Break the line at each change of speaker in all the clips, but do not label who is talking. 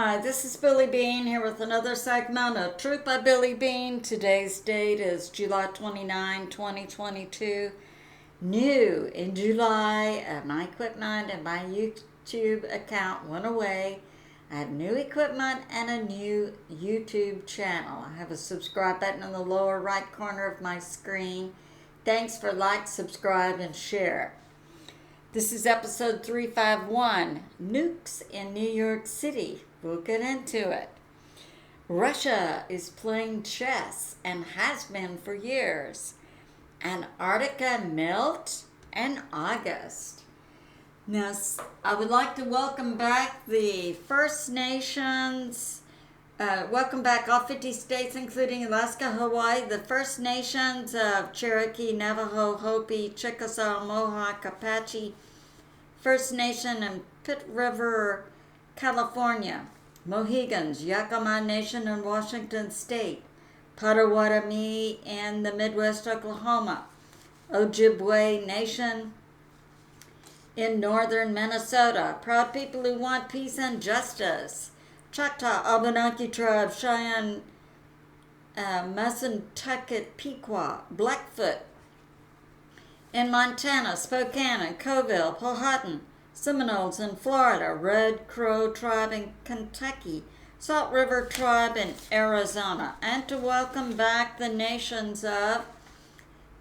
Hi, this is Billie Beene here with another segment of Truth by Billie Beene. Today's date is July 29, 2022. New in July, my equipment and my YouTube account went away. I have new equipment and a new YouTube channel. I have a subscribe button in the lower right corner of my screen. Thanks for like, subscribe, and share. This is episode 351, Nukes in New York City. We'll get into it. Russia is playing chess and has been for years. Antarctica melt in August. Now, I would like to welcome back the First Nations. Welcome back all 50 states, including Alaska, Hawaii, the First Nations of Cherokee, Navajo, Hopi, Chickasaw, Mohawk, Apache, First Nation in Pitt River, California, Mohegans, Yakama Nation in Washington State, Potawatomi in the Midwest, Oklahoma, Ojibwe Nation in northern Minnesota, proud people who want peace and justice, Choctaw, Abenaki tribe, Cheyenne, Massanutteket, Pequot, Blackfoot in Montana, Spokane and Coville, Powhatan, Seminoles in Florida, Red Crow tribe in Kentucky, Salt River tribe in Arizona, and to welcome back the nations of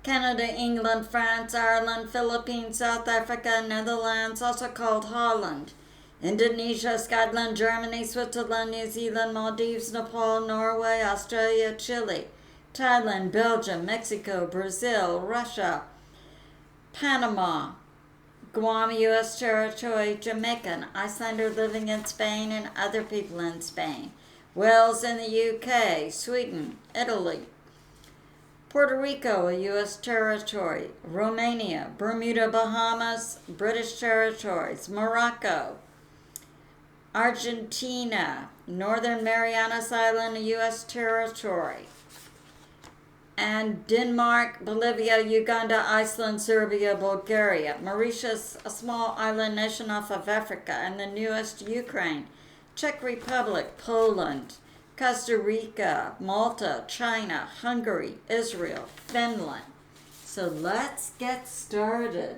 Canada, England, France, Ireland, Philippines, South Africa, Netherlands, also called Holland, Indonesia, Scotland, Germany, Switzerland, New Zealand, Maldives, Nepal, Norway, Australia, Chile, Thailand, Belgium, Mexico, Brazil, Russia, Panama, Guam, U.S. territory, Jamaican, Icelander living in Spain and other people in Spain, Wales in the UK, Sweden, Italy, Puerto Rico, a U.S. territory, Romania, Bermuda, Bahamas, British territories, Morocco, Argentina, Northern Marianas Island, a U.S. territory, and Denmark, Bolivia, Uganda, Iceland, Serbia, Bulgaria, Mauritius, a small island nation off of Africa, and the newest, Ukraine, Czech Republic, Poland, Costa Rica, Malta, China, Hungary, Israel, Finland. So let's get started.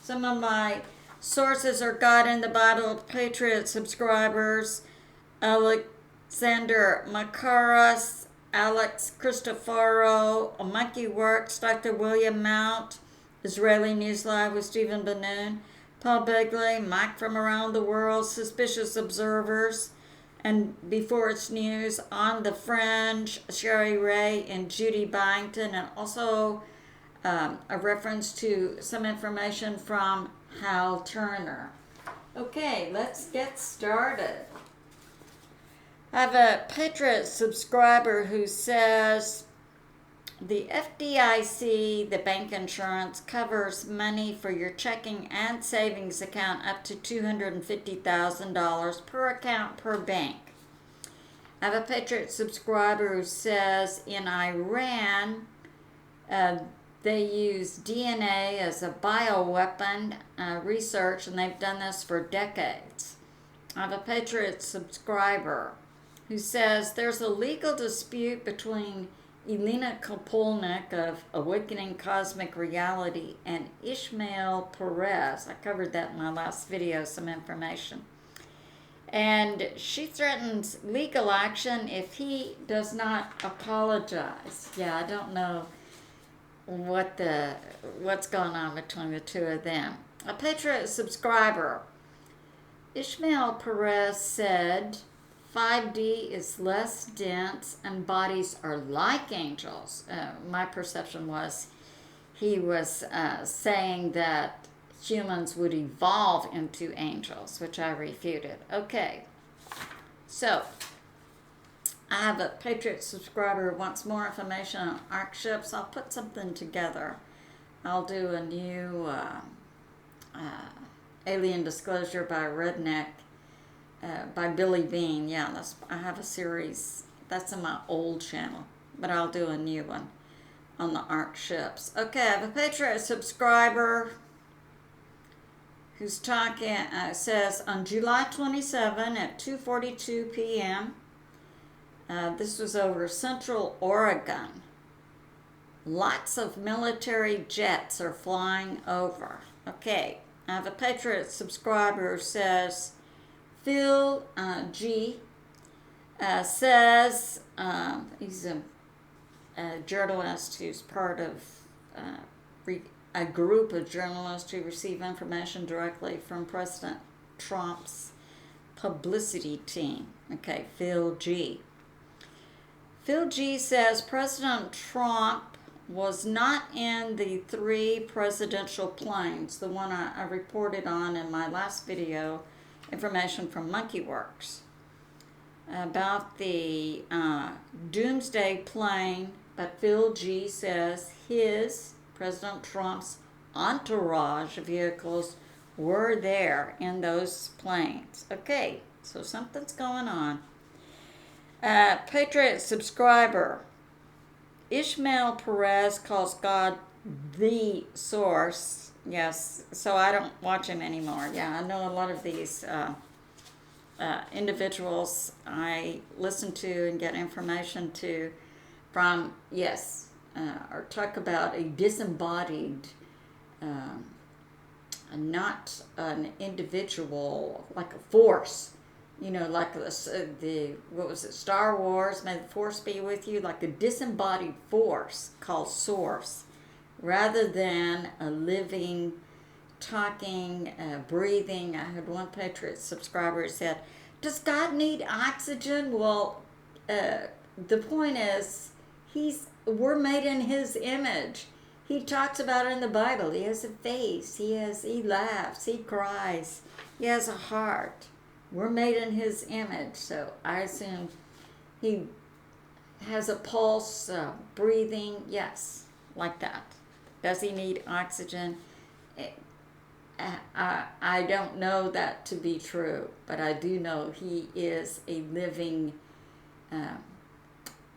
Some of my sources are God in the Bible, Patriot subscribers, Alexander Mercouris, A Christoferou, Monkey Werx, Dr. William Mount, Israeli News Live with Stephen Benoon, Paul Begley-Mike from around the world, Suspicious Observers, and Beforeitsnews On the Fringe, Sherry Ray and Judy Byington, and also a reference to some information from Hal Turner. Okay, let's get started. I have a Patriot subscriber who says the FDIC, the bank insurance, covers money for your checking and savings account up to $250,000 per account per bank. I have a Patriot subscriber who says in Iran, they use DNA as a bioweapon research, and they've done this for decades. I have a Patriot subscriber who says there's a legal dispute between Elena Kopolnik of Awakening Cosmic Reality and Ishmael Perez. I covered that in my last video, some information. And she threatens legal action if he does not apologize. Yeah, I don't know what's going on between the two of them. A Patriot subscriber, Ishmael Perez, said 5D is less dense and bodies are like angels. My perception was he was saying that humans would evolve into angels, which I refuted. Okay, so I have a Patriot subscriber who wants more information on arc ships. I'll put something together. I'll do a new Alien Disclosure by Redneck. By Billie Beene. Yeah, I have a series. That's in my old channel, but I'll do a new one on the arc ships. Okay, I have a Patriot subscriber who's talking, says on July 27 at 2:42 p.m., this was over Central Oregon. Lots of military jets are flying over. Okay, I have a Patriot subscriber who says, Phil G. Says, he's a journalist who's part of a group of journalists who receive information directly from President Trump's publicity team. Okay, Phil G. Phil G says President Trump was not in the 3 presidential planes, the one I reported on in my last video, information from Monkey Werx, about the Doomsday plane, but Phil G says President Trump's entourage vehicles were there in those planes. Okay, so something's going on. Patriot subscriber Ishmael Perez calls God the source. Yes, so I don't watch him anymore. Yeah, I know a lot of these individuals I listen to and get information from, yes, or talk about a disembodied, not an individual, like a force. You know, like what was it, Star Wars, may the force be with you, like a disembodied force called source, rather than a living, talking, breathing. I had one Patriot subscriber who said, does God need oxygen? Well, the point is, we're made in his image. He talks about it in the Bible. He has a face, he laughs, he cries, he has a heart. We're made in his image, so I assume he has a pulse, breathing, yes, like that. Does he need oxygen? I don't know that to be true, but I do know he is a living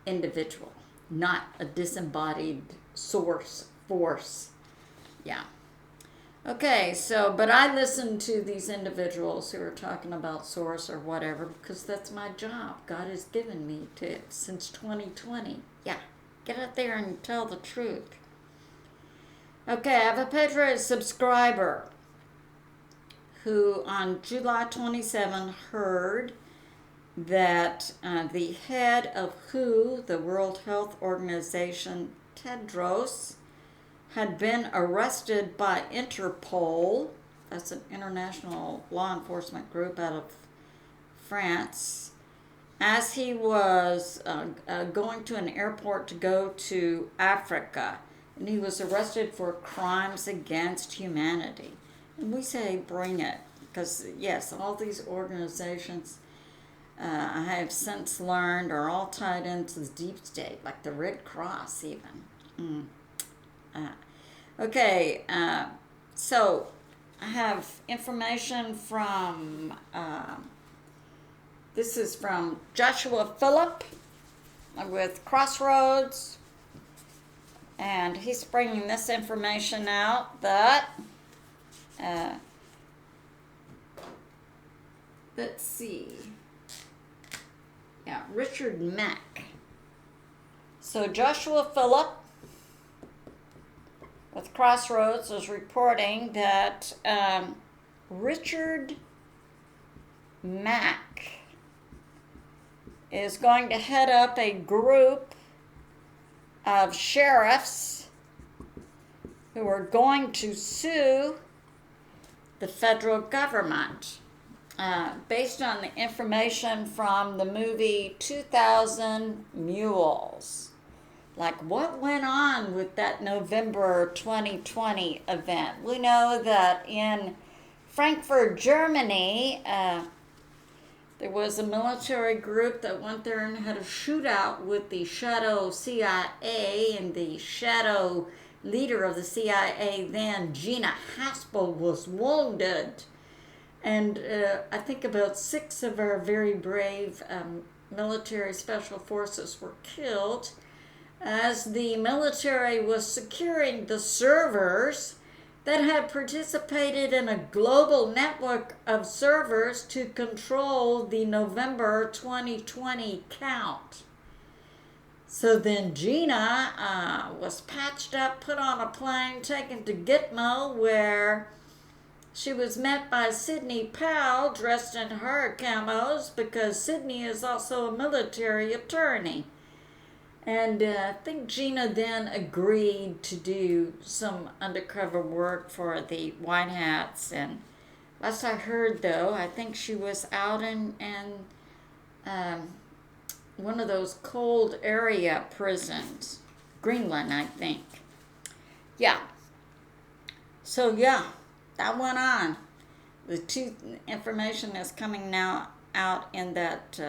individual, not a disembodied force. Yeah. Okay, so, but I listen to these individuals who are talking about source or whatever because that's my job. God has given me to since 2020. Yeah, get out there and tell the truth. Okay, I have a Patriot subscriber who on July 27 heard that the head of WHO, the World Health Organization, Tedros, had been arrested by Interpol, that's an international law enforcement group out of France, as he was going to an airport to go to Africa. And he was arrested for crimes against humanity. And we say bring it, because yes, all these organizations I have since learned are all tied into the deep state, like the Red Cross even. Okay, so I have information from, this is from Joshua Phillippe with Crossroads, and he's bringing this information out that, let's see, yeah, Richard Mack. So Joshua Phillippe with Crossroads is reporting that Richard Mack is going to head up a group of sheriffs who are going to sue the federal government based on the information from the movie 2000 Mules. Like, what went on with that November 2020 event? We know that in Frankfurt, Germany, there was a military group that went there and had a shootout with the shadow CIA, and the shadow leader of the CIA then, Gina Haspel, was wounded. And I think about 6 of our very brave military special forces were killed as the military was securing the servers that had participated in a global network of servers to control the November 2020 count. So then Gina was patched up, put on a plane, taken to Gitmo, where she was met by Sidney Powell, dressed in her camos, because Sidney is also a military attorney. And I think Gina then agreed to do some undercover work for the White Hats. And last I heard, though, I think she was out in one of those cold area prisons. Greenland, I think. Yeah. So, yeah, that went on. The information is coming now out in that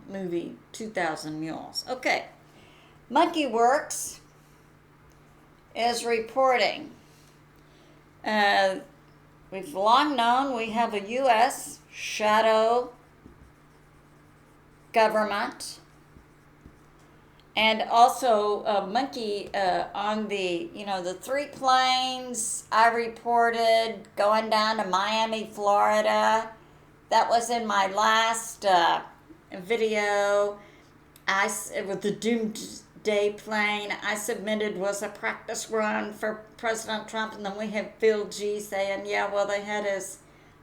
movie, 2,000 Mules. Okay. Monkey Werx is reporting. We've long known we have a U.S. shadow government, and also Monkey on the, the 3 planes I reported going down to Miami, Florida. That was in my last video. With the Doomsday plane I submitted was a practice run for President Trump, and then we have Phil G saying, yeah, well, they had his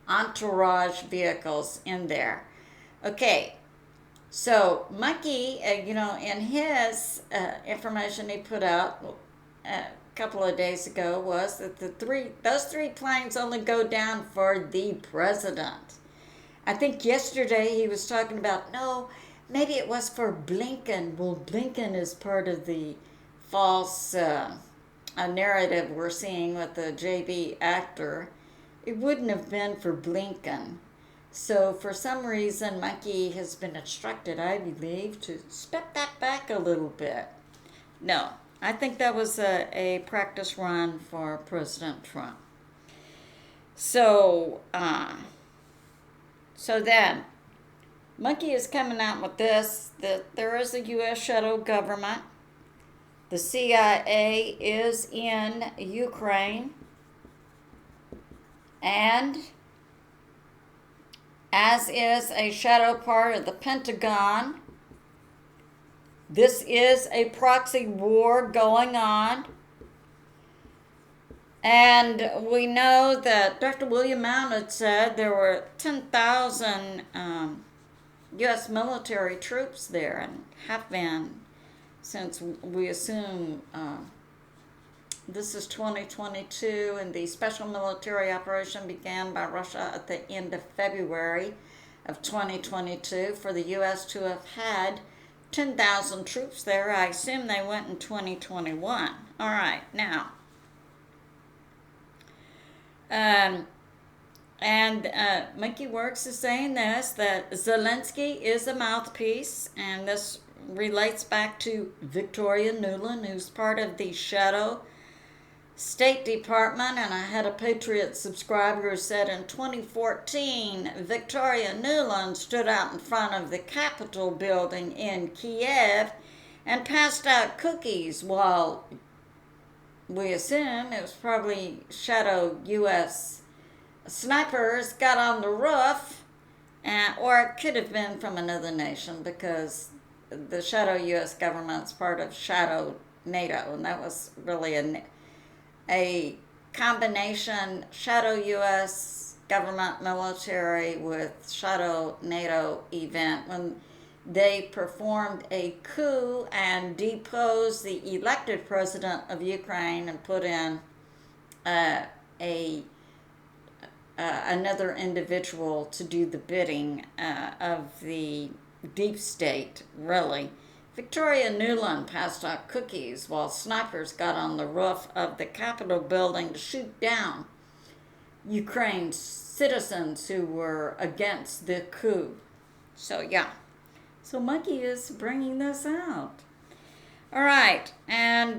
entourage vehicles in there. Okay. So Monkey, in his information he put out a couple of days ago was that those 3 planes only go down for the president. I think yesterday he was talking about, no, maybe it was for Blinken. Well, Blinken is part of the false narrative we're seeing with the JB actor. It wouldn't have been for Blinken. So for some reason, Monkey has been instructed, I believe, to step that back a little bit. No, I think that was a practice run for President Trump. So, then, Monkey is coming out with this, that there is a U.S. shadow government. The CIA is in Ukraine. And as is a shadow part of the Pentagon. This is a proxy war going on. And we know that Dr. William Mount had said there were 10,000 U.S. military troops there, and have been since we assume this is 2022, and the special military operation began by Russia at the end of February of 2022 for the U.S. to have had 10,000 troops there. I assume they went in 2021. All right, now. Monkey Werx is saying this, that Zelensky is a mouthpiece, and this relates back to Victoria Nuland, who's part of the shadow State Department, and I had a Patriot subscriber who said in 2014, Victoria Nuland stood out in front of the Capitol building in Kiev and passed out cookies while we assume it was probably shadow U.S. snipers got on the roof, or it could have been from another nation because the shadow U.S. government's part of shadow NATO, and that was really a combination shadow U.S. government military with shadow NATO event when they performed a coup and deposed the elected president of Ukraine and put in another individual to do the bidding of the deep state, really. Victoria Nuland passed out cookies while snipers got on the roof of the Capitol building to shoot down Ukraine's citizens who were against the coup. So, yeah. So, Monkey is bringing this out. All right. And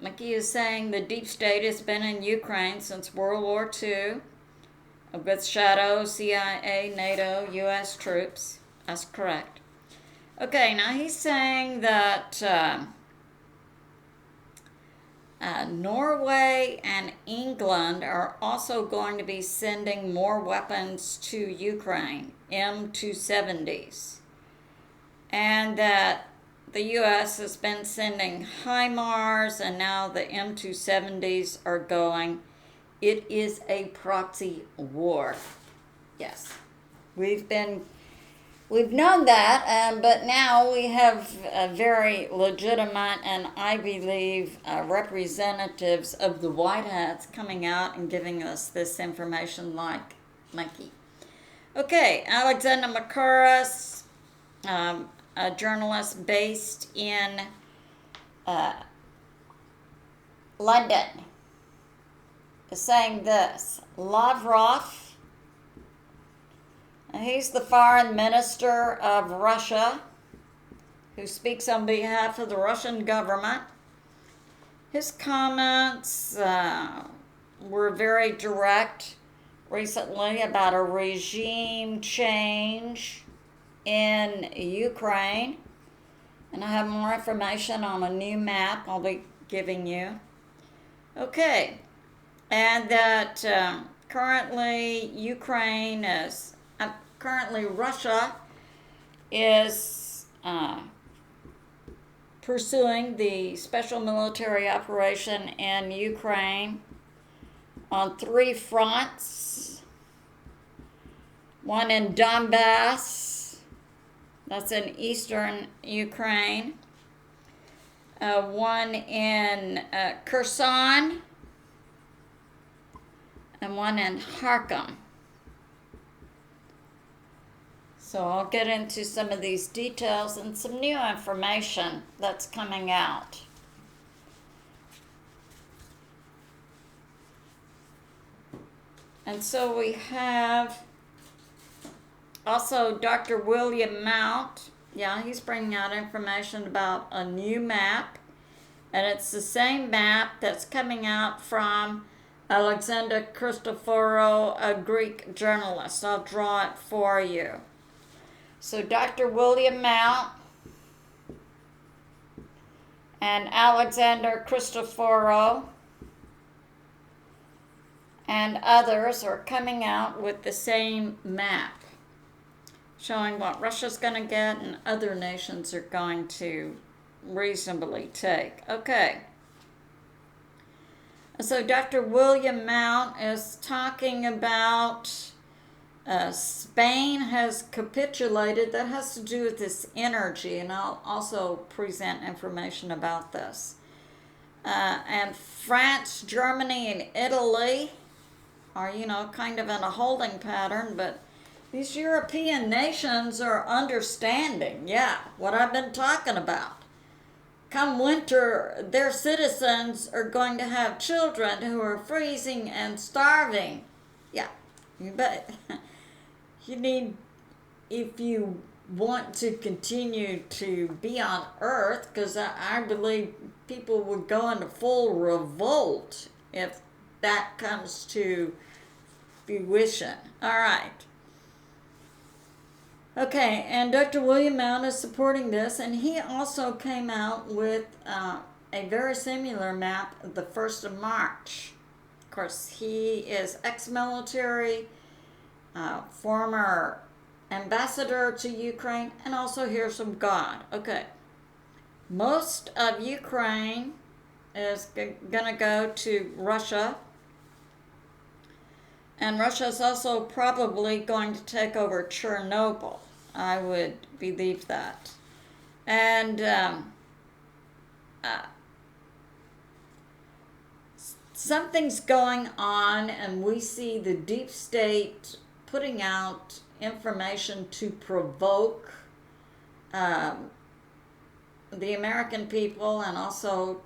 Monkey is saying the deep state has been in Ukraine since World War II with shadow, CIA, NATO, U.S. troops. That's correct. Okay, now he's saying that Norway and England are also going to be sending more weapons to Ukraine, M270s. And that the U.S. has been sending HIMARS, and now the M270s are going. It is a proxy war. Yes. We've known that, but now we have very legitimate and I believe representatives of the White Hats coming out and giving us this information like Monkey. Okay, Alexander Mercouris, a journalist based in London, is saying this. Lavrov, he's the foreign minister of Russia, who speaks on behalf of the Russian government. His comments were very direct recently about a regime change in Ukraine. And I have more information on a new map I'll be giving you. Okay, and that currently Russia is pursuing the special military operation in Ukraine on 3 fronts. One in Donbass, that's in eastern Ukraine. One in Kherson, and one in Kharkiv. So I'll get into some of these details and some new information that's coming out. And so we have also Dr. William Mount. Yeah, he's bringing out information about a new map. And it's the same map that's coming out from A Christoferou, a Greek journalist. I'll draw it for you. So Dr. William Mount and A Christoferou and others are coming out with the same map, showing what Russia's going to get and other nations are going to reasonably take. Okay. So Dr. William Mount is talking about Spain has capitulated. That has to do with this energy, and I'll also present information about this. And France, Germany, and Italy are, kind of in a holding pattern, but these European nations are understanding, what I've been talking about. Come winter, their citizens are going to have children who are freezing and starving. Yeah, you bet. If you want to continue to be on Earth, because I believe people would go into full revolt if that comes to fruition. All right. Okay, and Dr. William Mount is supporting this, and he also came out with a very similar map the 1st of March. Of course, he is ex-military, former ambassador to Ukraine, and also hears from God. Okay, most of Ukraine is going to go to Russia, and Russia is also probably going to take over Chernobyl. I would believe that. And something's going on, and we see the deep state putting out information to provoke the American people and also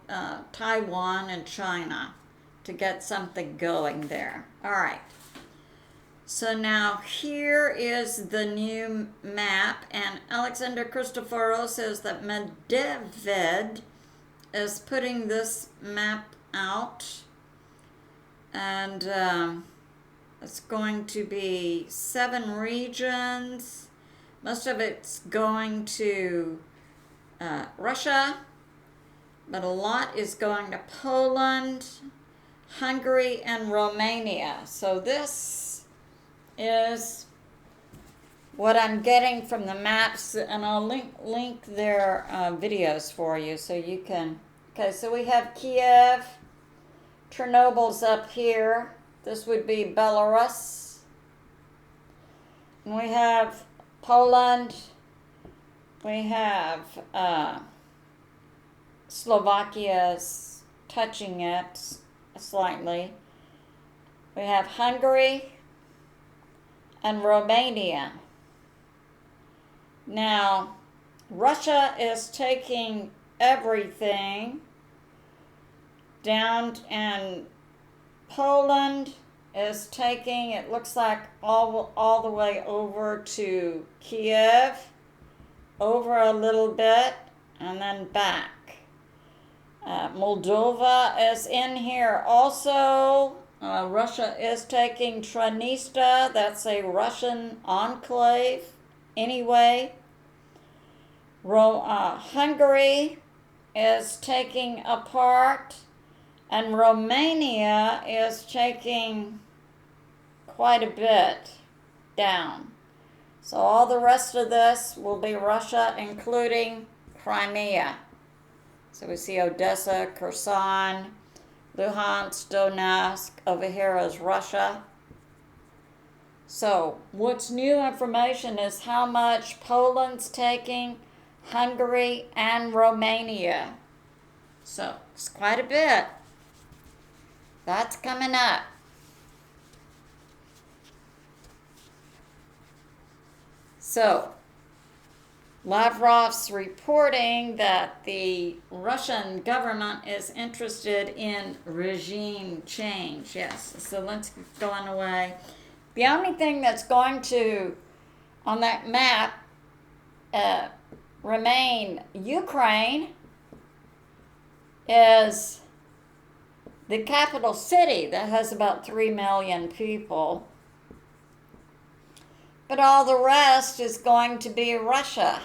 Taiwan and China to get something going there. All right. So now here is the new map, and A Christoferou says that Medvedev is putting this map out, and it's going to be 7 regions. Most of it's going to Russia, but a lot is going to Poland, Hungary, and Romania. So this is what I'm getting from the maps, and I'll link their videos for you so you can. Okay, so we have Kiev, Chernobyl's up here. This would be Belarus. And we have Poland. We have Slovakia's touching it slightly. We have Hungary and Romania. Now, Russia is taking everything down, and Poland is taking, it looks like, all the way over to Kiev, over a little bit, and then back. Moldova is in here also. Russia is taking Transnistria. That's a Russian enclave anyway. Hungary is taking a part, and Romania is taking quite a bit down. So all the rest of this will be Russia, including Crimea. So we see Odessa, Kherson, Luhansk, Donetsk. Over here is Russia. So what's new information is how much Poland's taking, Hungary, and Romania. So it's quite a bit. That's coming up. So Lavrov's reporting that the Russian government is interested in regime change. Yes, Zelensky's going away. The only thing that's going to, on that map, remain Ukraine is the capital city that has about 3 million people. But all the rest is going to be Russia.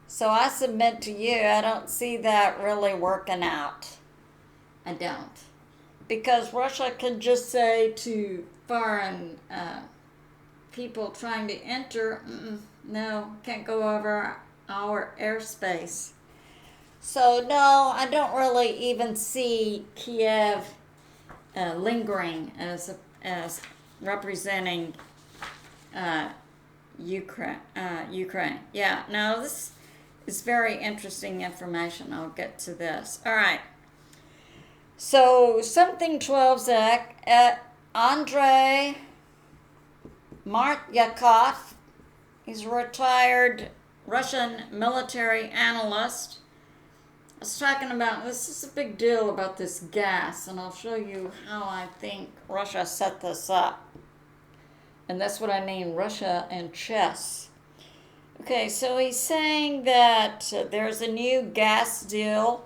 So I submit to you, I don't see that really working out. I don't. Because Russia could just say to foreign people trying to enter, no, can't go over our airspace. So no, I don't really even see Kiev lingering as representing Ukraine. Yeah, no, this is very interesting information. I'll get to this. All right. So, something 12-Zek at Andrei Martyakov. He's a retired Russian military analyst. I was talking about, this is a big deal about this gas, and I'll show you how I think Russia set this up. And that's what I mean, Russia and chess. Okay, so he's saying that there's a new gas deal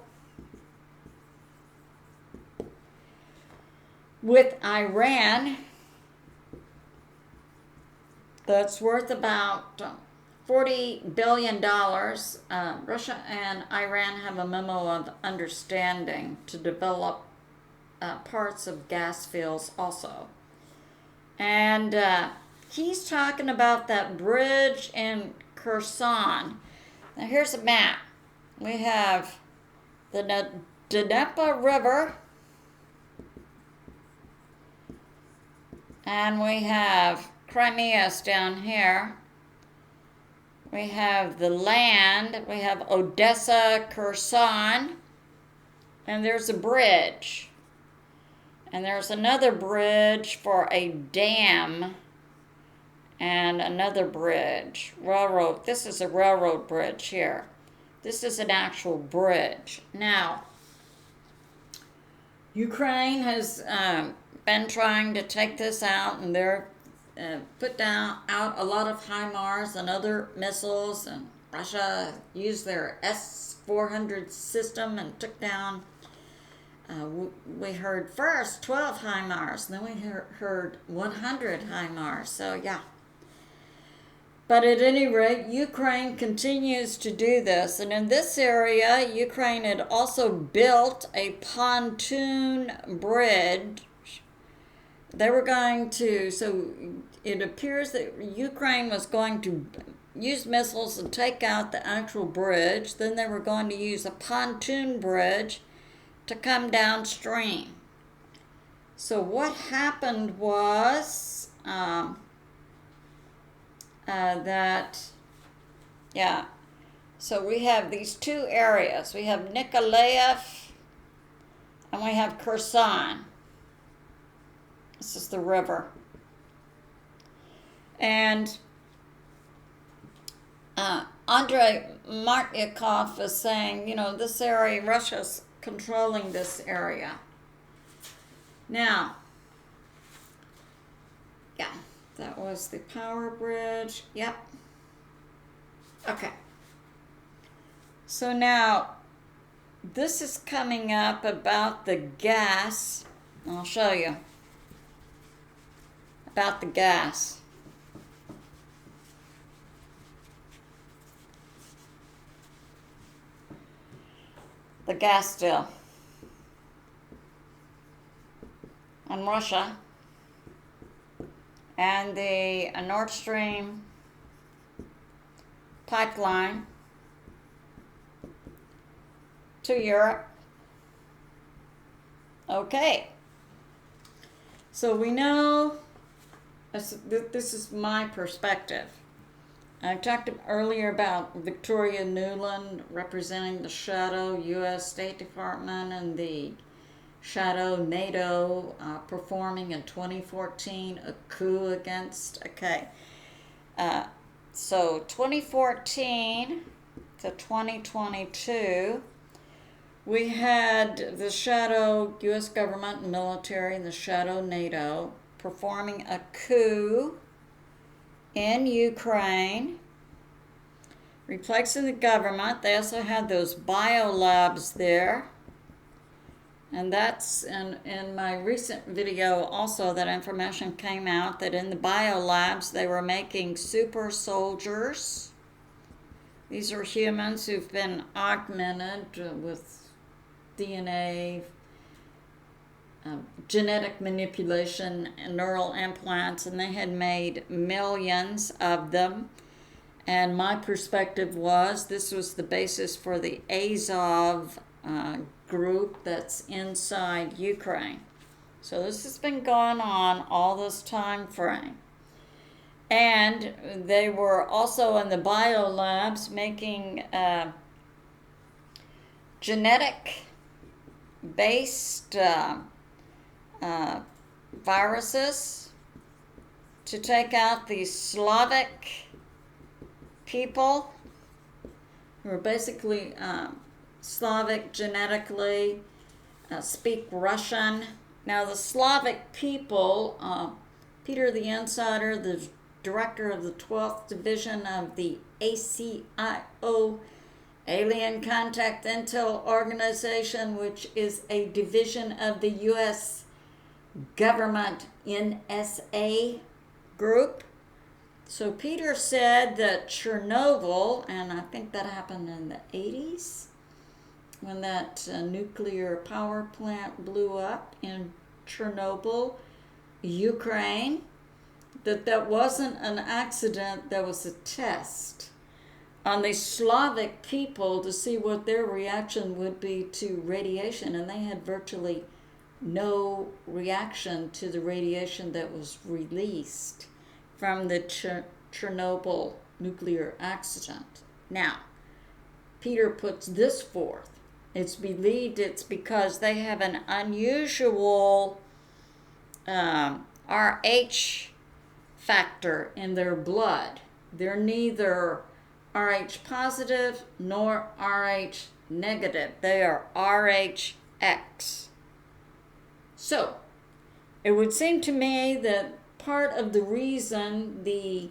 with Iran that's worth about $40 billion. Russia and Iran have a memo of understanding to develop parts of gas fields also. And he's talking about that bridge in Kherson. Now here's a map. We have the Dnieper River, and we have Crimea's down here. We have the land. We have Odessa, Kherson, and there's a bridge. And there's another bridge for a dam and another bridge. Railroad. This is a railroad bridge here. This is an actual bridge. Now, Ukraine has been trying to take this out, and they're put out a lot of HIMARS and other missiles, and Russia used their S-400 system and took down we heard first 12 HIMARS, then we heard 100 HIMARS. So yeah, But at any rate, Ukraine continues to do this. And in this area, Ukraine had also built a pontoon bridge. They were going to, so it appears that Ukraine was going to use missiles to take out the actual bridge. Then they were going to use a pontoon bridge to come downstream. So what happened was so we have these two areas. We have Nikolaev and we have Kherson. This is the river. And Andrei Martyakov is saying, this area, Russia's controlling this area. Now, that was the power bridge. Yep. Okay. So now, this is coming up about the gas. I'll show you about the gas. The gas deal on Russia and the Nord Stream pipeline to Europe. Okay. So we know, this is my perspective. I talked earlier about Victoria Nuland representing the shadow U.S. State Department and the shadow NATO performing in 2014 a coup against, so 2014 to 2022, we had the shadow U.S. government and military and the shadow NATO performing a coup in Ukraine, replacing the government. They also had those biolabs there. And that's in my recent video also, that information came out that in the biolabs they were making super soldiers. These are humans who've been augmented with DNA, genetic manipulation, and neural implants, and they had made millions of them. And my perspective was this was the basis for the Azov group that's inside Ukraine. So this has been going on all this time frame. And they were also in the biolabs making genetic-based viruses to take out the Slavic people who are basically Slavic genetically, speak Russian. Now the Slavic people, Peter the Insider, the director of the 12th Division of the ACIO, Alien Contact Intel Organization, which is a division of the U.S. government NSA group. So Peter said that Chernobyl, and I think that happened in the 80s, when that nuclear power plant blew up in Chernobyl, Ukraine, that wasn't an accident, that was a test on the Slavic people to see what their reaction would be to radiation, and they had virtually no reaction to the radiation that was released from the Chernobyl nuclear accident. Now, Peter puts this forth. It's believed it's because they have an unusual RH factor in their blood. They're neither RH positive nor RH negative. They are RHX. So, it would seem to me that part of the reason the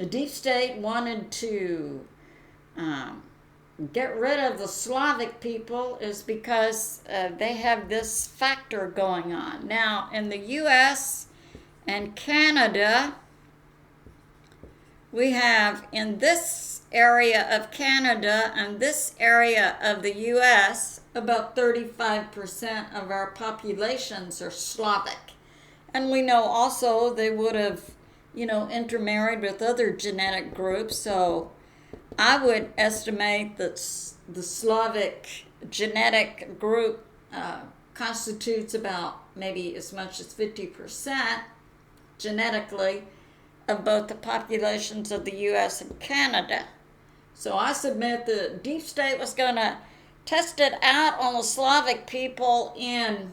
deep state wanted to get rid of the Slavic people is because they have this factor going on. Now, in the U.S. and Canada, we have in this area of Canada and this area of the U.S., about 35% of our populations are Slavic. And we know also they would have, intermarried with other genetic groups. So I would estimate that the Slavic genetic group constitutes about maybe as much as 50% genetically of both the populations of the U.S. and Canada. So I submit the deep state was going to test it out on the Slavic people in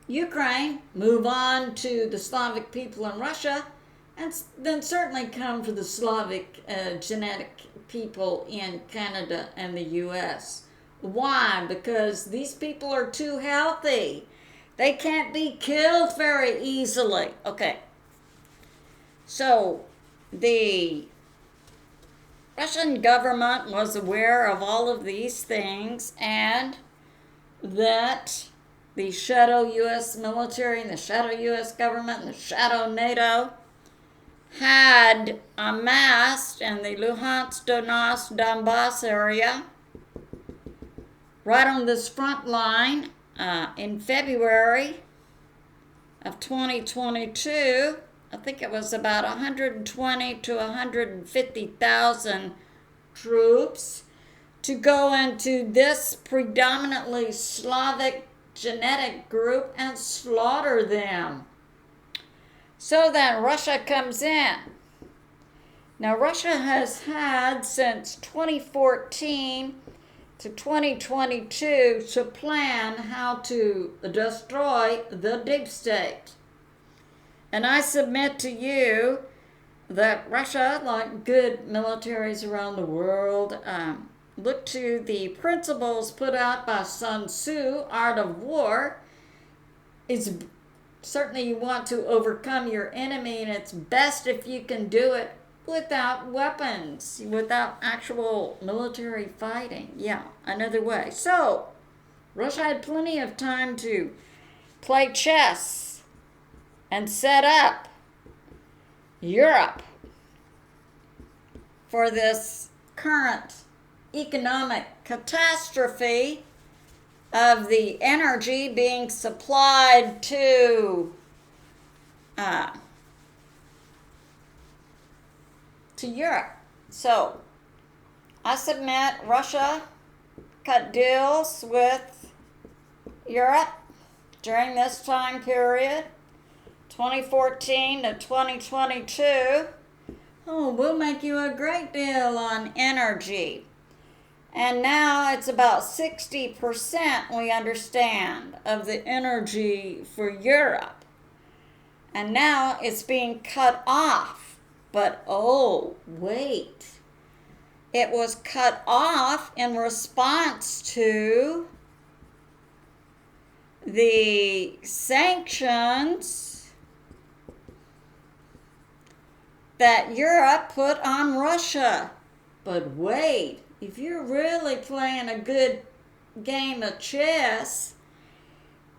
Ukraine, move on to the Slavic people in Russia, and then certainly come to the Slavic genetic people in Canada and the U.S. Why? Because these people are too healthy. They can't be killed very easily. Okay. So the Russian government was aware of all of these things, and that the shadow U.S. military and the shadow U.S. government and the shadow NATO had amassed in the Luhansk, Donetsk, Donbass area, right on this front line, in February of 2022, I think it was about 120 to 150,000 troops to go into this predominantly Slavic genetic group and slaughter them. So then Russia comes in. Now Russia has had since 2014 to 2022 to plan how to destroy the deep state. And I submit to you that Russia, like good militaries around the world, look to the principles put out by Sun Tzu, Art of War. It's certainly you want to overcome your enemy, and it's best if you can do it without weapons, without actual military fighting. Yeah, another way. So, Russia had plenty of time to play chess and set up Europe for this current economic catastrophe of the energy being supplied to Europe. So, I submit Russia cut deals with Europe during this time period, 2014 to 2022. Oh, we'll make you a great deal on energy. And now it's about 60%, we understand, of the energy for Europe. And now it's being cut off. But oh, wait. It was cut off in response to the sanctions that Europe put on Russia. But wait, if you're really playing a good game of chess,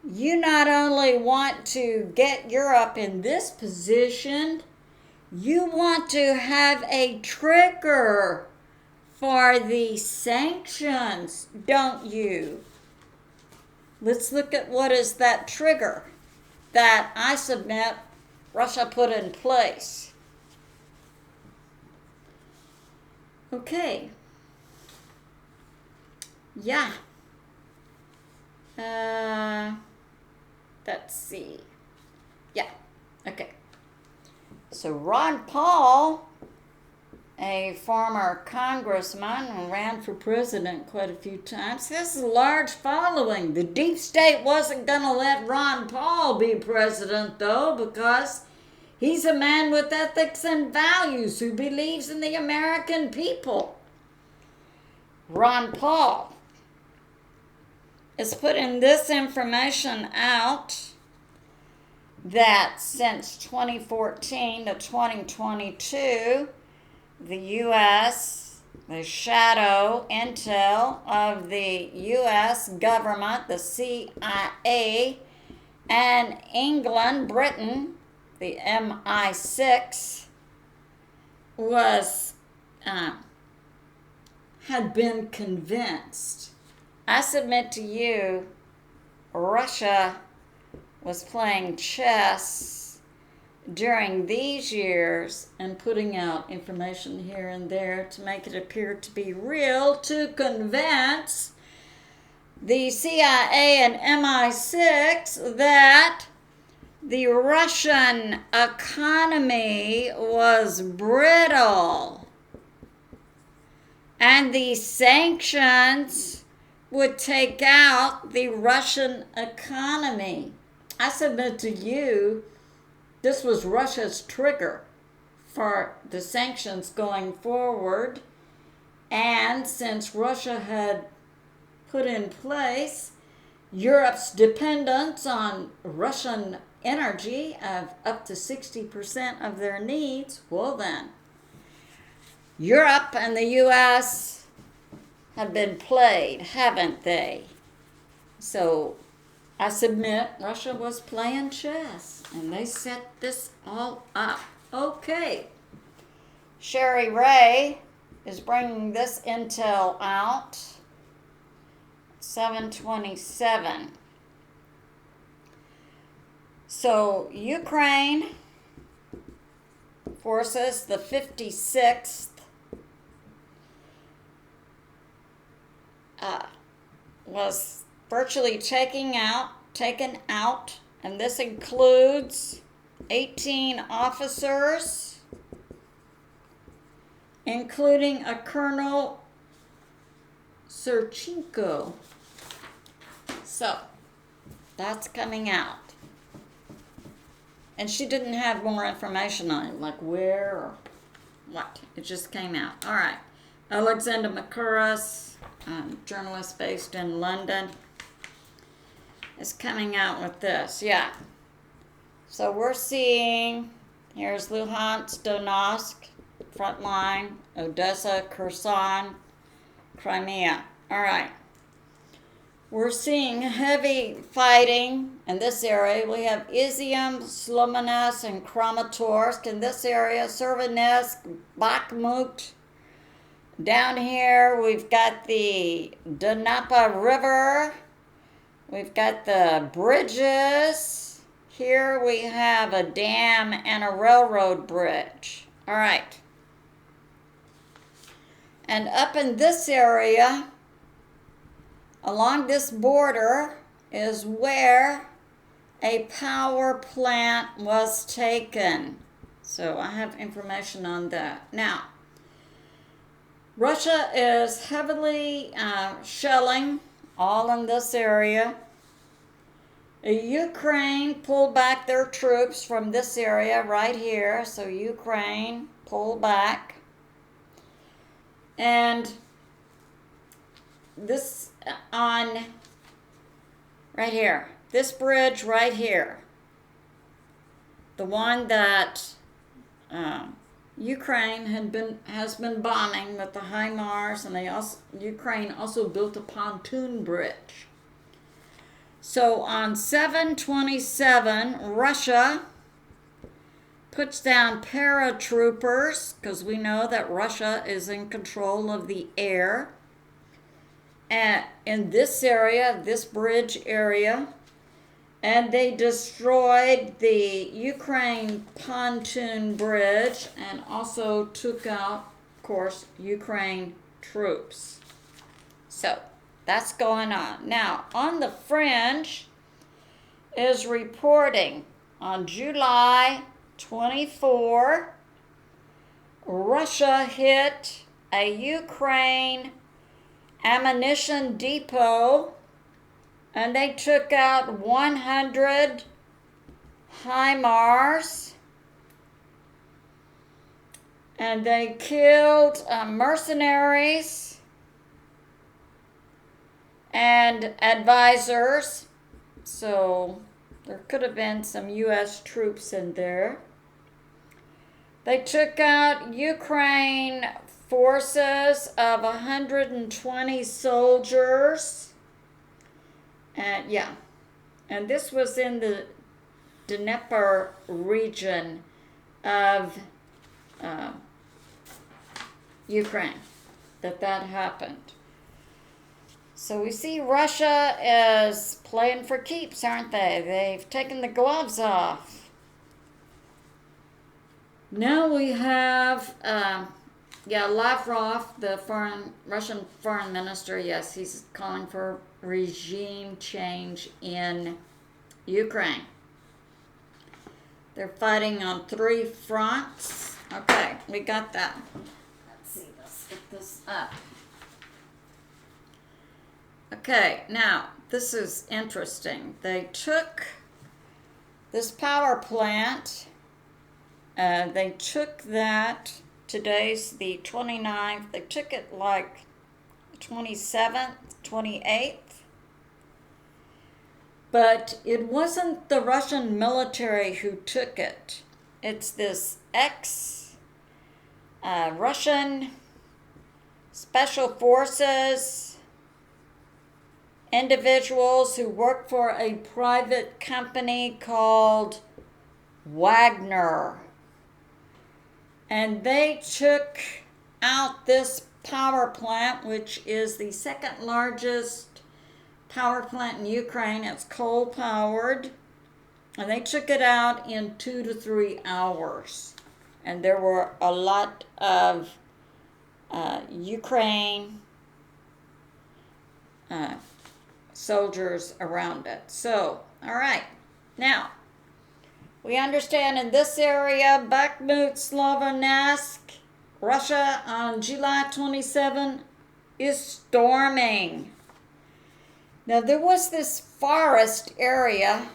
you not only want to get Europe in this position, you want to have a trigger for the sanctions, don't you? Let's look at what is that trigger that I submit Russia put in place. Okay. Yeah. Let's see. Yeah. Okay. So Ron Paul, a former congressman who ran for president quite a few times, has a large following. The deep state wasn't going to let Ron Paul be president, though, because he's a man with ethics and values who believes in the American people. Ron Paul is putting this information out that since 2014 to 2022, the U.S., the shadow intel of the U.S. government, the CIA, and England, Britain, the MI6, was had been convinced. I submit to you, Russia was playing chess during these years and putting out information here and there to make it appear to be real, to convince the CIA and MI6 that the Russian economy was brittle and the sanctions would take out the Russian economy. I submit to you, this was Russia's trigger for the sanctions going forward. And since Russia had put in place Europe's dependence on Russian energy of up to 60% of their needs, well then, Europe and the U.S. have been played, haven't they? So I submit Russia was playing chess, and they set this all up. Okay. Sherry Ray is bringing this intel out. 727. So Ukraine forces, the 56th, was virtually taken out, and this includes 18 officers, including a Colonel Surchenko. So, that's coming out. And she didn't have more information on it, like where or what. It just came out. All right. Alexander Mercouris, journalist based in London, is coming out with this. Yeah. So we're seeing, here's Luhansk, Donetsk, front line, Odessa, Kherson, Crimea. All right. We're seeing heavy fighting in this area. We have Izium, Slomensk, and Kramatorsk in this area, Severodonetsk, Bakhmut. Down here, we've got the Dnieper River. We've got the bridges. Here we have a dam and a railroad bridge. All right. And up in this area, along this border, is where a power plant was taken. So I have information on that. Now, Russia is heavily shelling all in this area. Ukraine pulled back their troops from this area right here. So Ukraine pulled back. And this on right here, this bridge right here, the one that Ukraine has been bombing with the HIMARS, and Ukraine also built a pontoon bridge. So on 7/27, Russia puts down paratroopers, because we know that Russia is in control of the air. In this area, this bridge area, and they destroyed the Ukraine pontoon bridge and also took out, of course, Ukraine troops. So that's going on. Now, On the Fringe is reporting on July 24, Russia hit a Ukraine ammunition depot, and they took out 100 HIMARS, and they killed mercenaries and advisors. So there could have been some U.S. troops in there. They took out Ukraine forces of 120 soldiers. And and this was in the Dnieper region of Ukraine, that happened. So we see Russia is playing for keeps, aren't they? They've taken the gloves off. Now we have, Lavrov, the Russian foreign minister, yes, he's calling for regime change in Ukraine. They're fighting on 3 fronts. Okay, we got that. Let's see, let's get this up. Okay, now, this is interesting. They took this power plant, they took that, today's the 29th, they took it like 27th, 28th, but it wasn't the Russian military who took it. It's this Russian special forces individuals who work for a private company called Wagner. And they took out this power plant, which is the second largest power plant in Ukraine. It's coal powered. And they took it out in 2 to 3 hours. And there were a lot of Ukraine soldiers around it. So, all right. Now, we understand in this area, Bakhmut, Sloviansk, Russia on July 27 is storming. Now, there was this forest area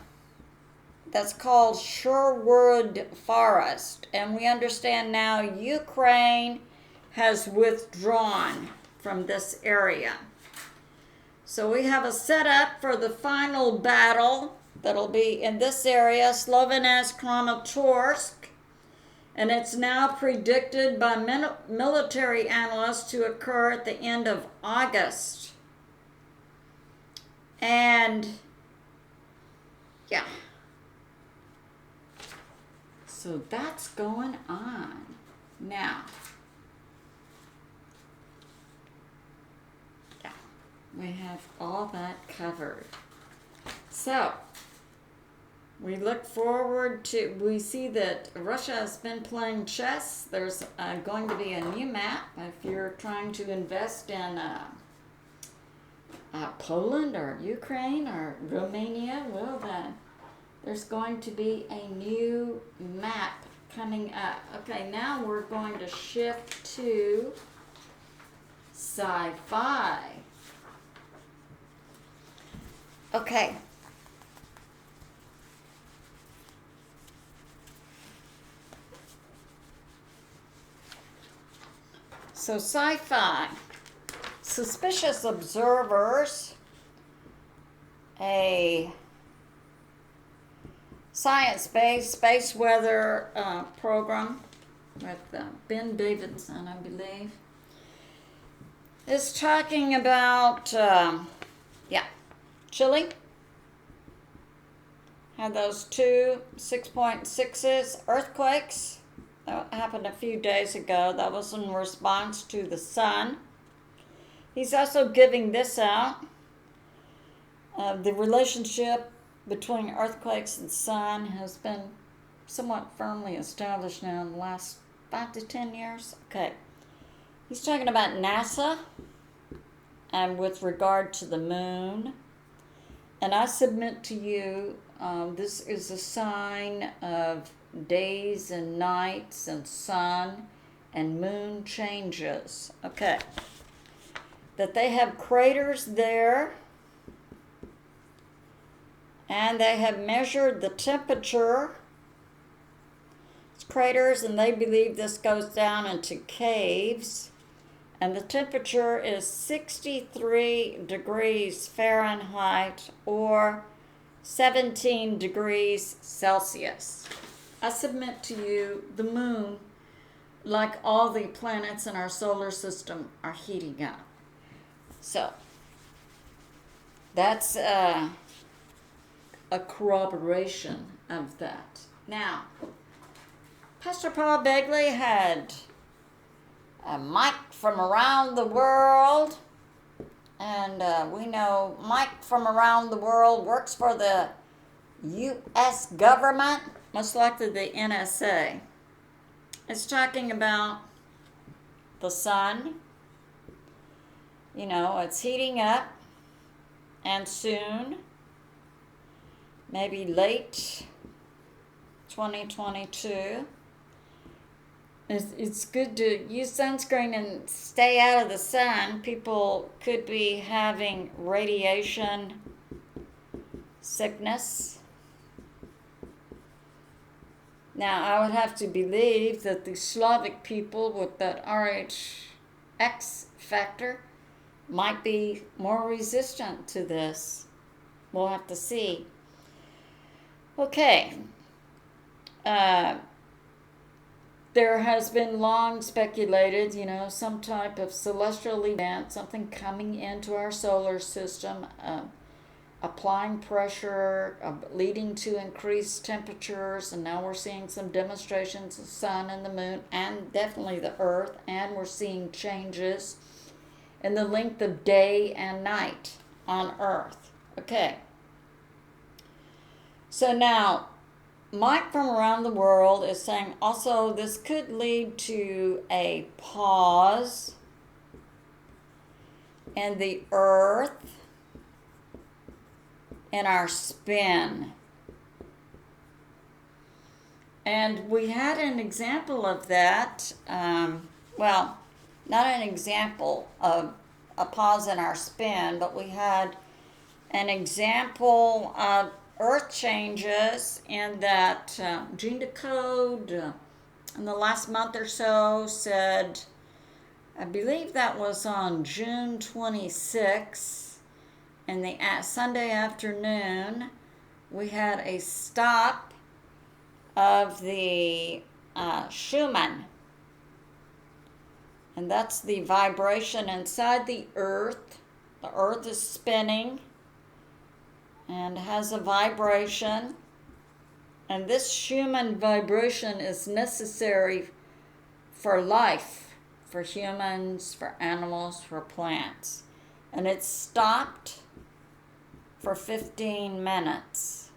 that's called Sherwood Forest, and we understand now Ukraine has withdrawn from this area. So we have a setup for the final battle that'll be in this area, Sloviansk, Kramatorsk, and it's now predicted by military analysts to occur at the end of August. And yeah, so that's going on now. We have all that covered. So, we look forward to, we see that Russia has been playing chess. There's going to be a new map. If you're trying to invest in Poland or Ukraine or Romania, well then, there's going to be a new map coming up. Okay, now we're going to shift to sci-fi. Okay. So sci-fi. Suspicious observers, a science-based space weather program with Ben Davidson, I believe, is talking about, Chile had those 2 6.6s earthquakes that happened a few days ago. That was in response to the sun. He's also giving this out. The relationship between earthquakes and sun has been somewhat firmly established now in the last 5 to 10 years. Okay. He's talking about NASA and with regard to the moon. And I submit to you, this is a sign of days and nights and sun and moon changes. Okay. That they have craters there, and they have measured the temperature. It's craters, and they believe this goes down into caves. And the temperature is 63 degrees Fahrenheit or 17 degrees Celsius. I submit to you the moon, like all the planets in our solar system, are heating up. So, that's a corroboration of that. Now, Pastor Paul Begley had Mike from around the world. And we know Mike from around the world works for the U.S. government, most likely the NSA. It's talking about the sun. You know, it's heating up, and soon, maybe late 2022, it's good to use sunscreen and stay out of the sun. People could be having radiation sickness. Now, I would have to believe that the Slavic people with that RHX factor might be more resistant to this. We'll have to see. Okay. There has been long speculated, you know, some type of celestial event, something coming into our solar system, applying pressure, leading to increased temperatures, and now we're seeing some demonstrations of the sun and the moon, and definitely the earth, and we're seeing changes in the length of day and night on earth. Okay. So now, Mike from around the world is saying also this could lead to a pause in the earth in our spin. And we had an example of that, well, not an example of a pause in our spin, but we had an example of earth changes in that gene code in the last month or so said, I believe that was on June 26, in the Sunday afternoon, we had a stop of the Schumann. And that's the vibration inside the earth. The earth is spinning and has a vibration, and this Schumann vibration is necessary for life, for humans, for animals, for plants. And it stopped for 15 minutes.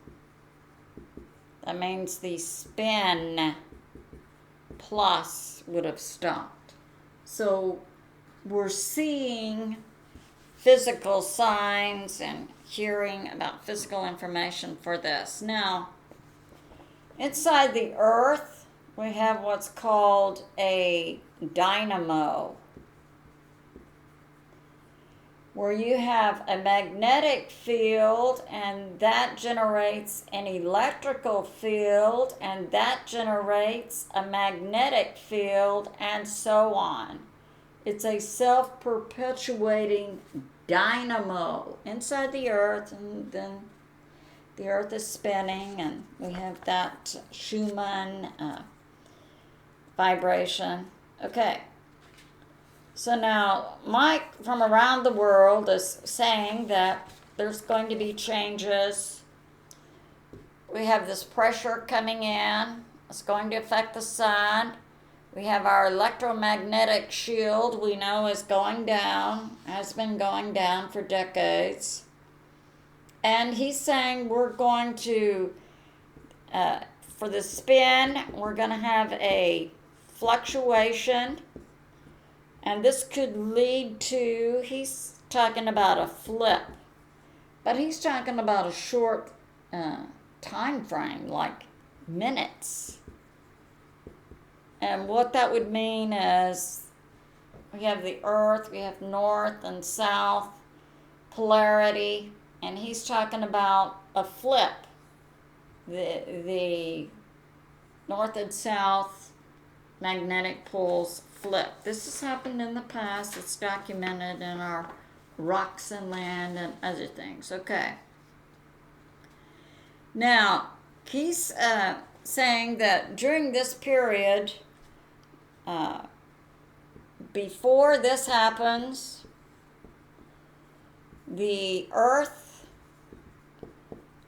That means the spin plus would have stopped. So we're seeing physical signs and hearing about physical information for this. Now, inside the earth, we have what's called a dynamo, where you have a magnetic field, and that generates an electrical field, and that generates a magnetic field, and so on. It's a self-perpetuating dynamo inside the earth, and then the earth is spinning, and we have that Schumann vibration. Okay. So now, Mike from around the world is saying that there's going to be changes. We have this pressure coming in. It's going to affect the sun. We have our electromagnetic shield, we know, is going down, has been going down for decades. And he's saying we're going to, for the spin, we're going to have a fluctuation. And this could lead to, he's talking about a flip. But he's talking about a short time frame, like minutes. And what that would mean is we have the earth, we have north and south polarity, and he's talking about a flip. The north and south magnetic poles flip. This has happened in the past. It's documented in our Rocks and Land and other things. Okay. Now, he's saying that during this period, before this happens, the earth,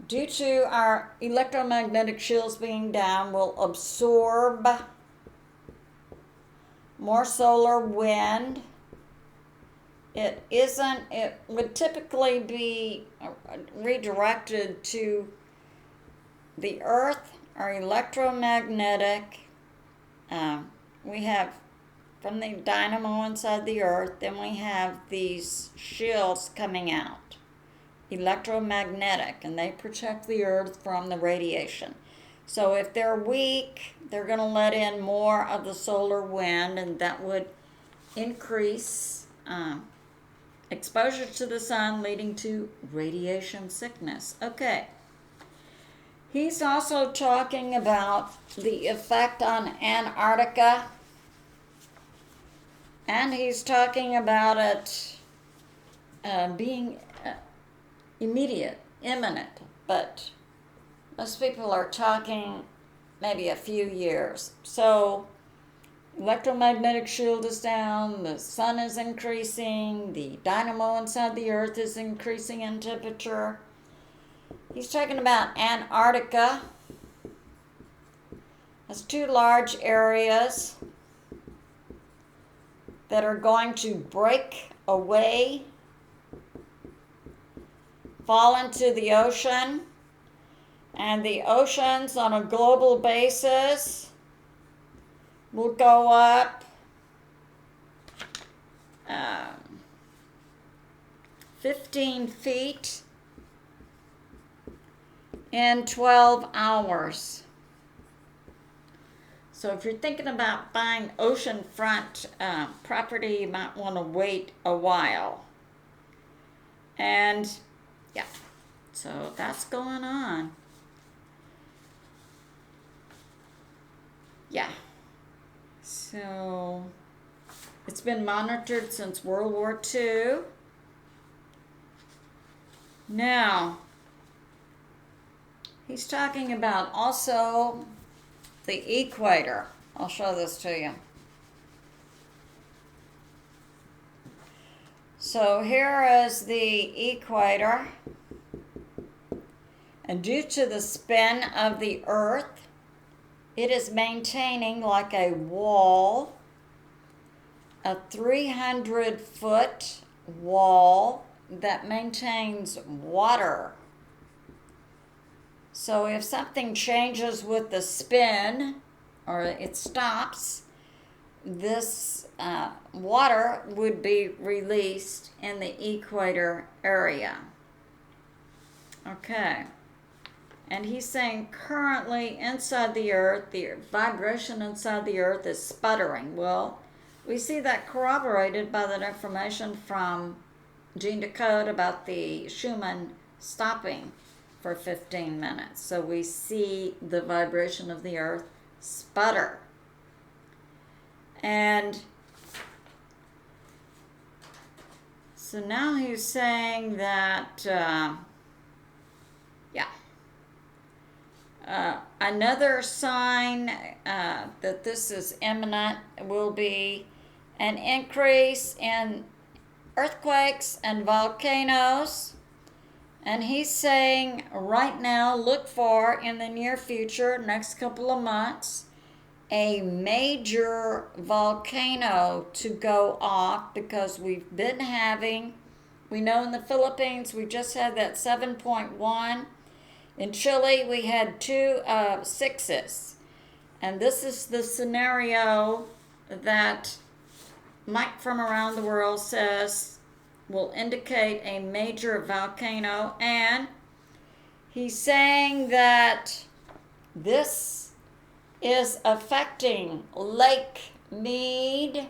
due to our electromagnetic shields being down, will absorb more solar wind. It would typically be redirected to the Earth or electromagnetic. We have from the dynamo inside the Earth, then we have these shields coming out, electromagnetic, and they protect the Earth from the radiation. So if they're weak, they're going to let in more of the solar wind, and that would increase exposure to the sun, leading to radiation sickness. Okay. He's also talking about the effect on Antarctica, and he's talking about it being immediate, imminent, but most people are talking maybe a few years. So electromagnetic shield is down, the sun is increasing, the dynamo inside the Earth is increasing in temperature. He's talking about Antarctica. Has two large areas that are going to break away, fall into the ocean, and the oceans on a global basis will go up 15 feet in 12 hours. So if you're thinking about buying oceanfront property, you might want to wait a while. And yeah, so that's going on. Yeah. So it's been monitored since World War II. Now, he's talking about also the equator. I'll show this to you. So here is the equator. And due to the spin of the Earth, it is maintaining like a wall, a 300-foot wall that maintains water. So if something changes with the spin, or it stops, this water would be released in the equator area. Okay. And he's saying currently inside the Earth, the vibration inside the Earth is sputtering. Well, we see that corroborated by that information from Gene Decode about the Schumann stopping for 15 minutes. So we see the vibration of the Earth sputter. And so now he's saying that, another sign that this is imminent will be an increase in earthquakes and volcanoes. And he's saying right now, look for in the near future, next couple of months, a major volcano to go off, because we've been having, we know in the Philippines, we just had that 7.1. In Chile, we had 2 6s. And this is the scenario that Mike from around the world says will indicate a major volcano. And he's saying that this is affecting Lake Mead.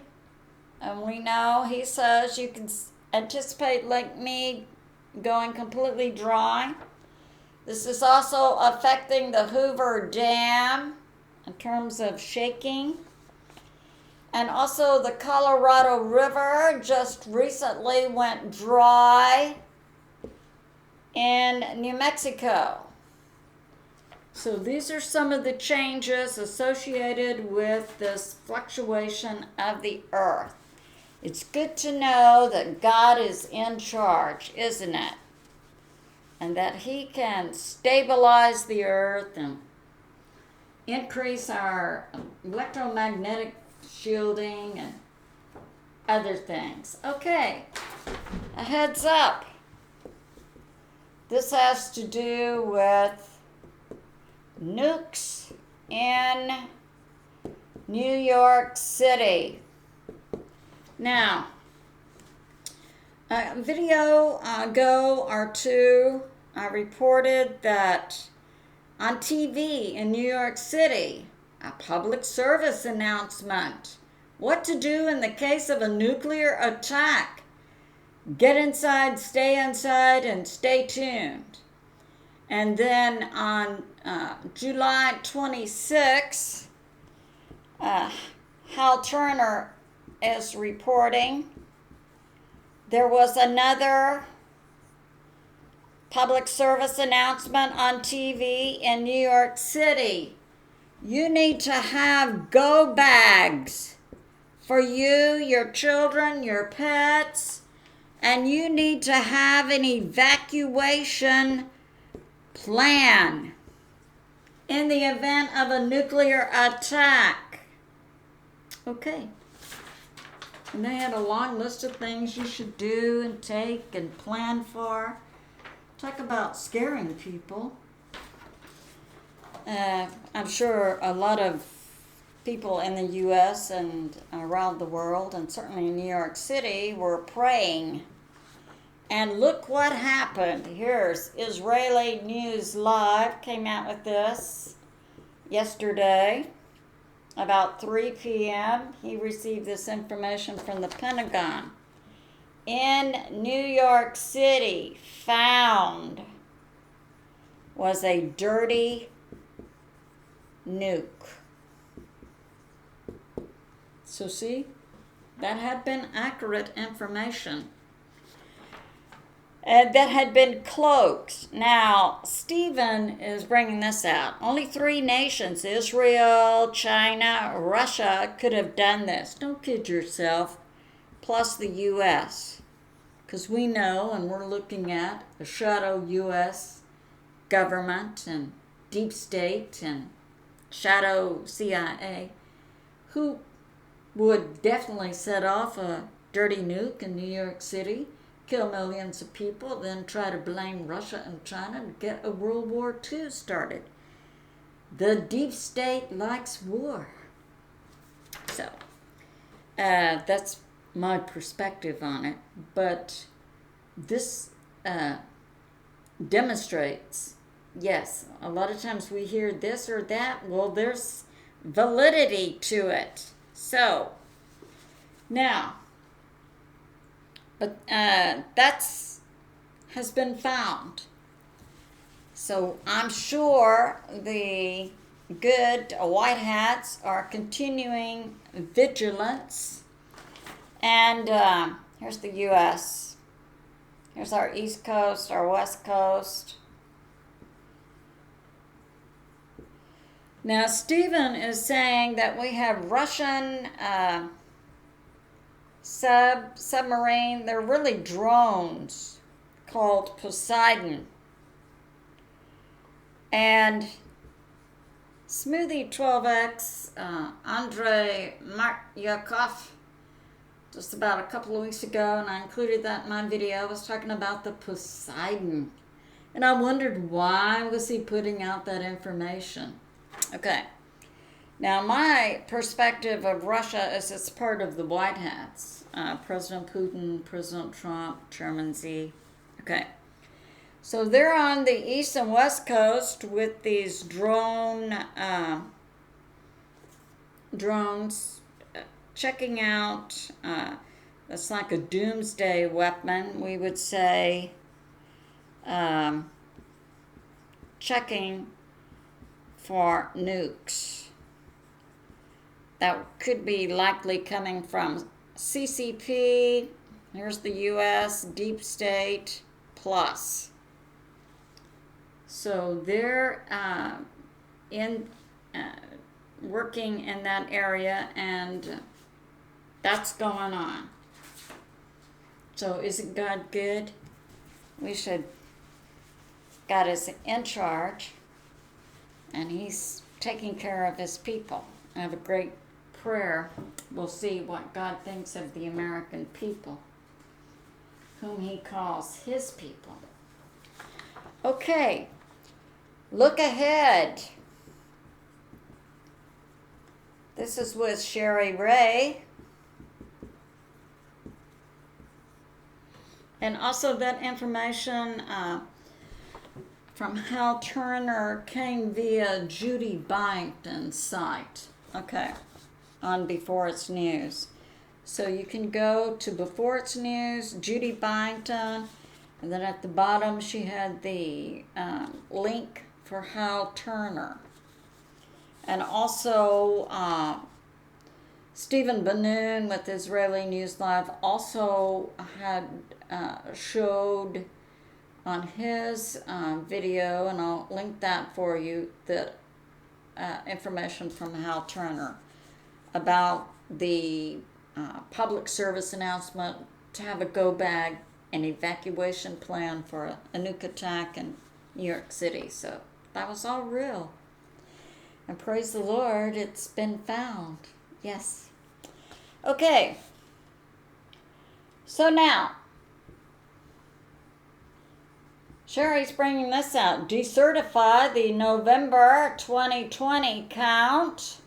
And we know, he says, you can anticipate Lake Mead going completely dry. This is also affecting the Hoover Dam in terms of shaking. And also the Colorado River just recently went dry in New Mexico. So these are some of the changes associated with this fluctuation of the Earth. It's good to know that God is in charge, isn't it? And that He can stabilize the Earth and increase our electromagnetic shielding and other things. Okay, a heads up. This has to do with nukes in New York City. Now, a video ago or two, I reported that on TV in New York City, a public service announcement. What to do in the case of a nuclear attack. Get inside, and stay tuned. And then on July 26, Hal Turner is reporting there was another public service announcement on TV in New York City. You need to have go bags for you, your children, your pets, and you need to have an evacuation plan in the event of a nuclear attack. Okay. And they had a long list of things you should do and take and plan for. Talk about scaring people. I'm sure a lot of people in the U.S. and around the world, and certainly in New York City, were praying. And look what happened. Here's Israeli News Live, came out with this yesterday. About 3 p.m., he received this information from the Pentagon. In New York City, found was a dirty nuke. So see, that had been accurate information. That had been cloaked. Now, Stephen is bringing this out. Only 3 nations, Israel, China, Russia, could have done this. Don't kid yourself. Plus the U.S. Because we know, and we're looking at a shadow U.S. government and deep state and shadow CIA, who would definitely set off a dirty nuke in New York City, kill millions of people, then try to blame Russia and China to get a World War II started. The deep state likes war. So, that's my perspective on it. But this demonstrates, yes, a lot of times we hear this or that. Well, there's validity to it. So, now, but that's has been found. So I'm sure the good white hats are continuing vigilance. And here's the U.S. Here's our East Coast, our West Coast. Now Stephen is saying that we have Russian submarine, they're really drones called Poseidon. And Smoothie 12X, Andrei Martyakov, just about a couple of weeks ago, and I included that in my video, I was talking about the Poseidon. And I wondered, why was he putting out that information? Okay. Now, my perspective of Russia is it's part of the White Hats. President Putin, President Trump, Chairman Z. Okay. So they're on the east and west coast with these drones checking out. It's like a doomsday weapon, we would say. Checking for nukes. That could be likely coming from CCP, here's the U.S., Deep State, Plus. So they're working in that area, and that's going on. So isn't God good? God is in charge, and he's taking care of his people. I have a great prayer, we'll see what God thinks of the American people, whom he calls his people. Okay, look ahead. This is with Sherry Ray. And also that information from Hal Turner came via Judy Byington's site, okay, on Beforeitsnews. So you can go to Beforeitsnews, Judy Byington, and then at the bottom she had the link for Hal Turner. And also Stephen Banoon with Israeli News Live also had showed on his video, and I'll link that for you, the information from Hal Turner about the public service announcement to have a go bag and evacuation plan for a nuke attack in New York City. So that was all real. And praise the Lord, it's been found. Yes. Okay. So now, Sherry's bringing this out. Decertify the November 2020 count.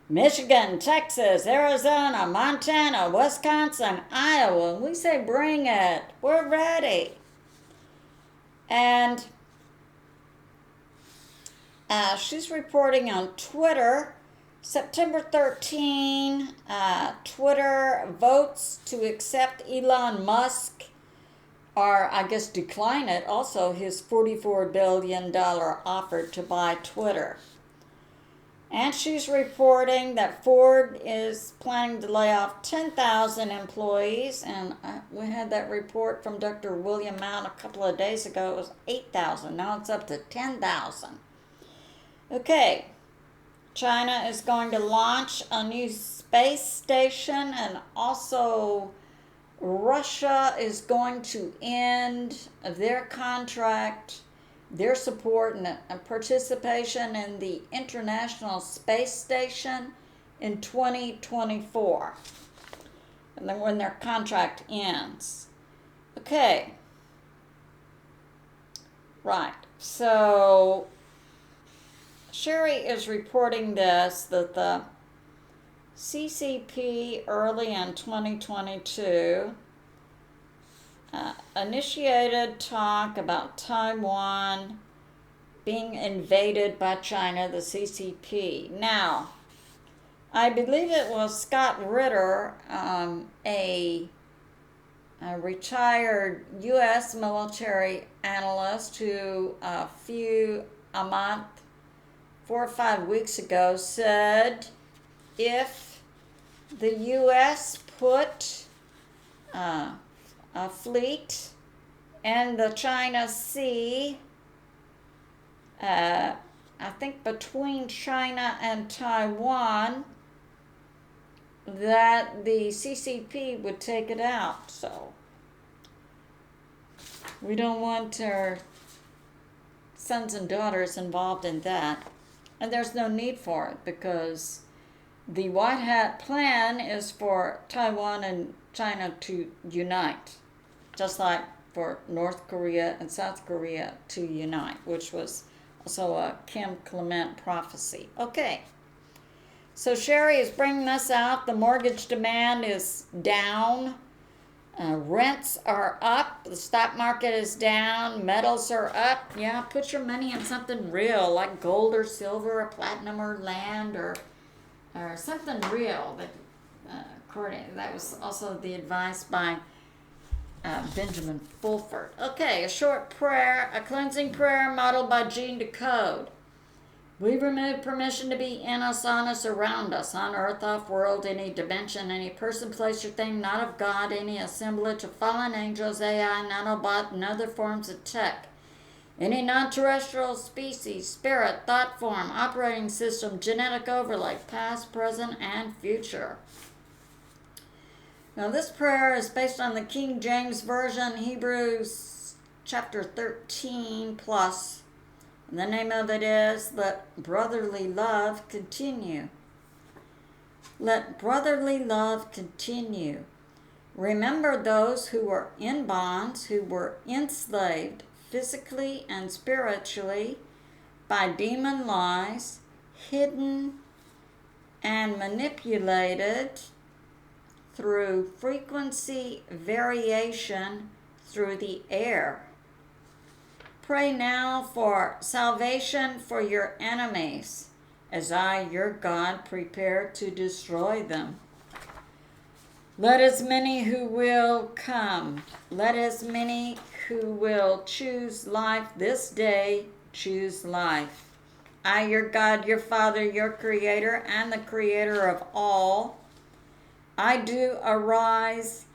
Michigan, Texas, Arizona, Montana, Wisconsin, Iowa. We say bring it. We're ready. And she's reporting on Twitter. September 13, Twitter votes to accept Elon Musk, or I guess decline it, also his $44 billion offer to buy Twitter. And she's reporting that Ford is planning to lay off 10,000 employees, and we had that report from Dr. William Mount a couple of days ago. It was 8,000. Now it's up to 10,000. Okay. China is going to launch a new space station, and also Russia is going to end their contract, their support and participation in the International Space Station in 2024, and then when their contract ends. Okay. Right. So Sherry is reporting this, that the CCP early in 2022 initiated talk about Taiwan being invaded by China, the CCP. Now, I believe it was Scott Ritter, a retired U.S. military analyst who a month, 4 or 5 weeks ago, said if the U.S. put a fleet in the China Sea, I think between China and Taiwan, that the CCP would take it out. So we don't want our sons and daughters involved in that. And there's no need for it, because the White Hat plan is for Taiwan and China to unite, just like for North Korea and South Korea to unite, which was also a Kim Clement prophecy. Okay, so Sherry is bringing this out. The mortgage demand is down. Rents are up. The stock market is down. Metals are up. Yeah, put your money in something real, like gold or silver or platinum or land or something real. That was also the advice by Benjamin Fulford. Okay, a short prayer, a cleansing prayer modeled by Gene Decode. We remove permission to be in us, on us, around us, on earth, off world, any dimension, any person, place, or thing not of God, any assemblage of fallen angels, AI, nanobot, and other forms of tech, any non-terrestrial species, spirit, thought form, operating system, genetic overlay, past, present, and future. Now this prayer is based on the King James Version, Hebrews chapter 13 plus. The name of it is Let Brotherly Love Continue. Let brotherly love continue. Remember those who were in bonds, who were enslaved physically and spiritually by demon lies, hidden and manipulated through frequency variation through the air. Pray now for salvation for your enemies, as I, your God, prepare to destroy them. Let as many who will come, let as many who will choose life this day choose life. I, your God, your Father, your Creator, and the Creator of all, I do arise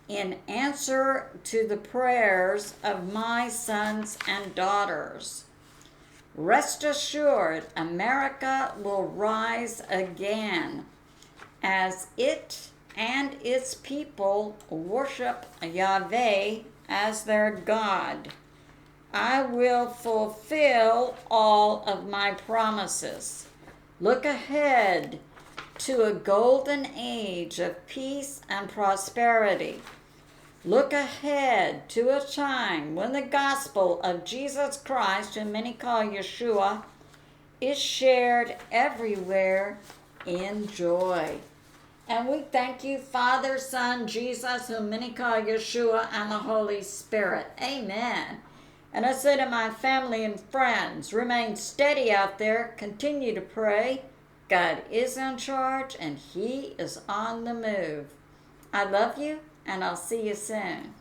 in answer to the prayers of my sons and daughters. Rest assured, America will rise again as it and its people worship Yahweh as their God. I will fulfill all of my promises. Look ahead to a golden age of peace and prosperity. Look ahead to a time when the gospel of Jesus Christ, whom many call Yeshua, is shared everywhere in joy. And we thank you, Father, Son, Jesus, whom many call Yeshua, and the Holy Spirit. Amen. And I say to my family and friends, remain steady out there, continue to pray. God is in charge, and He is on the move. I love you, and I'll see you soon.